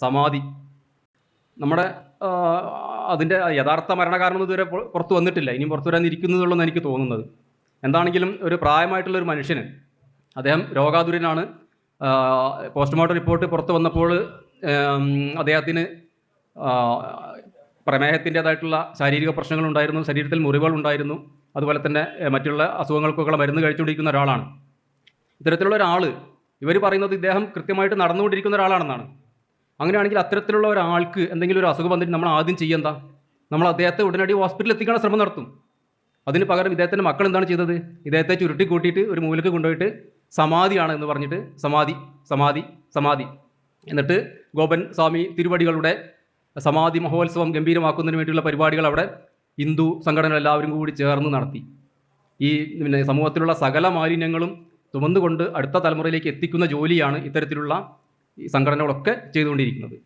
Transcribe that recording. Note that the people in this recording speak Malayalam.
സമാധി. നമ്മുടെ അതിൻ്റെ യഥാർത്ഥ മരണകാരണം ഇതുവരെ പുറത്തു വന്നിട്ടില്ല, ഇനിയും പുറത്തു വരാനിരിക്കുന്നതുള്ളൂ എനിക്ക് തോന്നുന്നത്. എന്താണെങ്കിലും ഒരു പ്രായമായിട്ടുള്ളൊരു മനുഷ്യന്, അദ്ദേഹം രോഗാതുരനാണ്. പോസ്റ്റ്മോർട്ടം റിപ്പോർട്ട് പുറത്തു വന്നപ്പോൾ അദ്ദേഹത്തിന് പ്രമേഹത്തിൻ്റേതായിട്ടുള്ള ശാരീരിക പ്രശ്നങ്ങളുണ്ടായിരുന്നു, ശരീരത്തിൽ മുറിവുകളുണ്ടായിരുന്നു, അതുപോലെ തന്നെ മറ്റുള്ള അസുഖങ്ങൾക്കൊക്കെ മരുന്ന് കഴിച്ചുകൊണ്ടിരിക്കുന്ന ഒരാളാണ്. ഇത്തരത്തിലുള്ള ഒരാൾ, ഇവർ പറയുന്നത് ഇദ്ദേഹം കൃത്യമായിട്ട് നടന്നുകൊണ്ടിരിക്കുന്ന ഒരാളാണെന്നാണ്. അങ്ങനെയാണെങ്കിൽ അത്തരത്തിലുള്ള ഒരാൾക്ക് എന്തെങ്കിലും ഒരു അസുഖം വന്നിട്ട് നമ്മൾ ആദ്യം ചെയ്യേണ്ട, നമ്മൾ അദ്ദേഹത്തെ ഉടനടി ഹോസ്പിറ്റലിൽ എത്തിക്കാനുള്ള ശ്രമം നടത്തും. അതിന് പകരം ഇദ്ദേഹത്തിൻ്റെ മക്കൾ എന്താണ് ചെയ്തത്? ഇദ്ദേഹത്തെ ചുരുട്ടി കൂട്ടിയിട്ട് ഒരു മൂലക്ക് കൊണ്ടുപോയിട്ട് സമാധിയാണ് എന്ന് പറഞ്ഞിട്ട് സമാധി സമാധി സമാധി, എന്നിട്ട് ഗോപൻ സ്വാമി തിരുവടികളുടെ സമാധി മഹോത്സവം ഗംഭീരമാക്കുന്നതിന് വേണ്ടിയുള്ള പരിപാടികൾ അവിടെ ഹിന്ദു സംഘടനകൾ എല്ലാവരും കൂടി ചേർന്ന് നടത്തി. ഈ സമൂഹത്തിലുള്ള സകല മാലിന്യങ്ങളും ചുമന്നുകൊണ്ട് അടുത്ത തലമുറയിലേക്ക് എത്തിക്കുന്ന ജോലിയാണ് ഇത്തരത്തിലുള്ള ഈ സംഘടനകളൊക്കെ ചെയ്തുകൊണ്ടിരിക്കുന്നത്.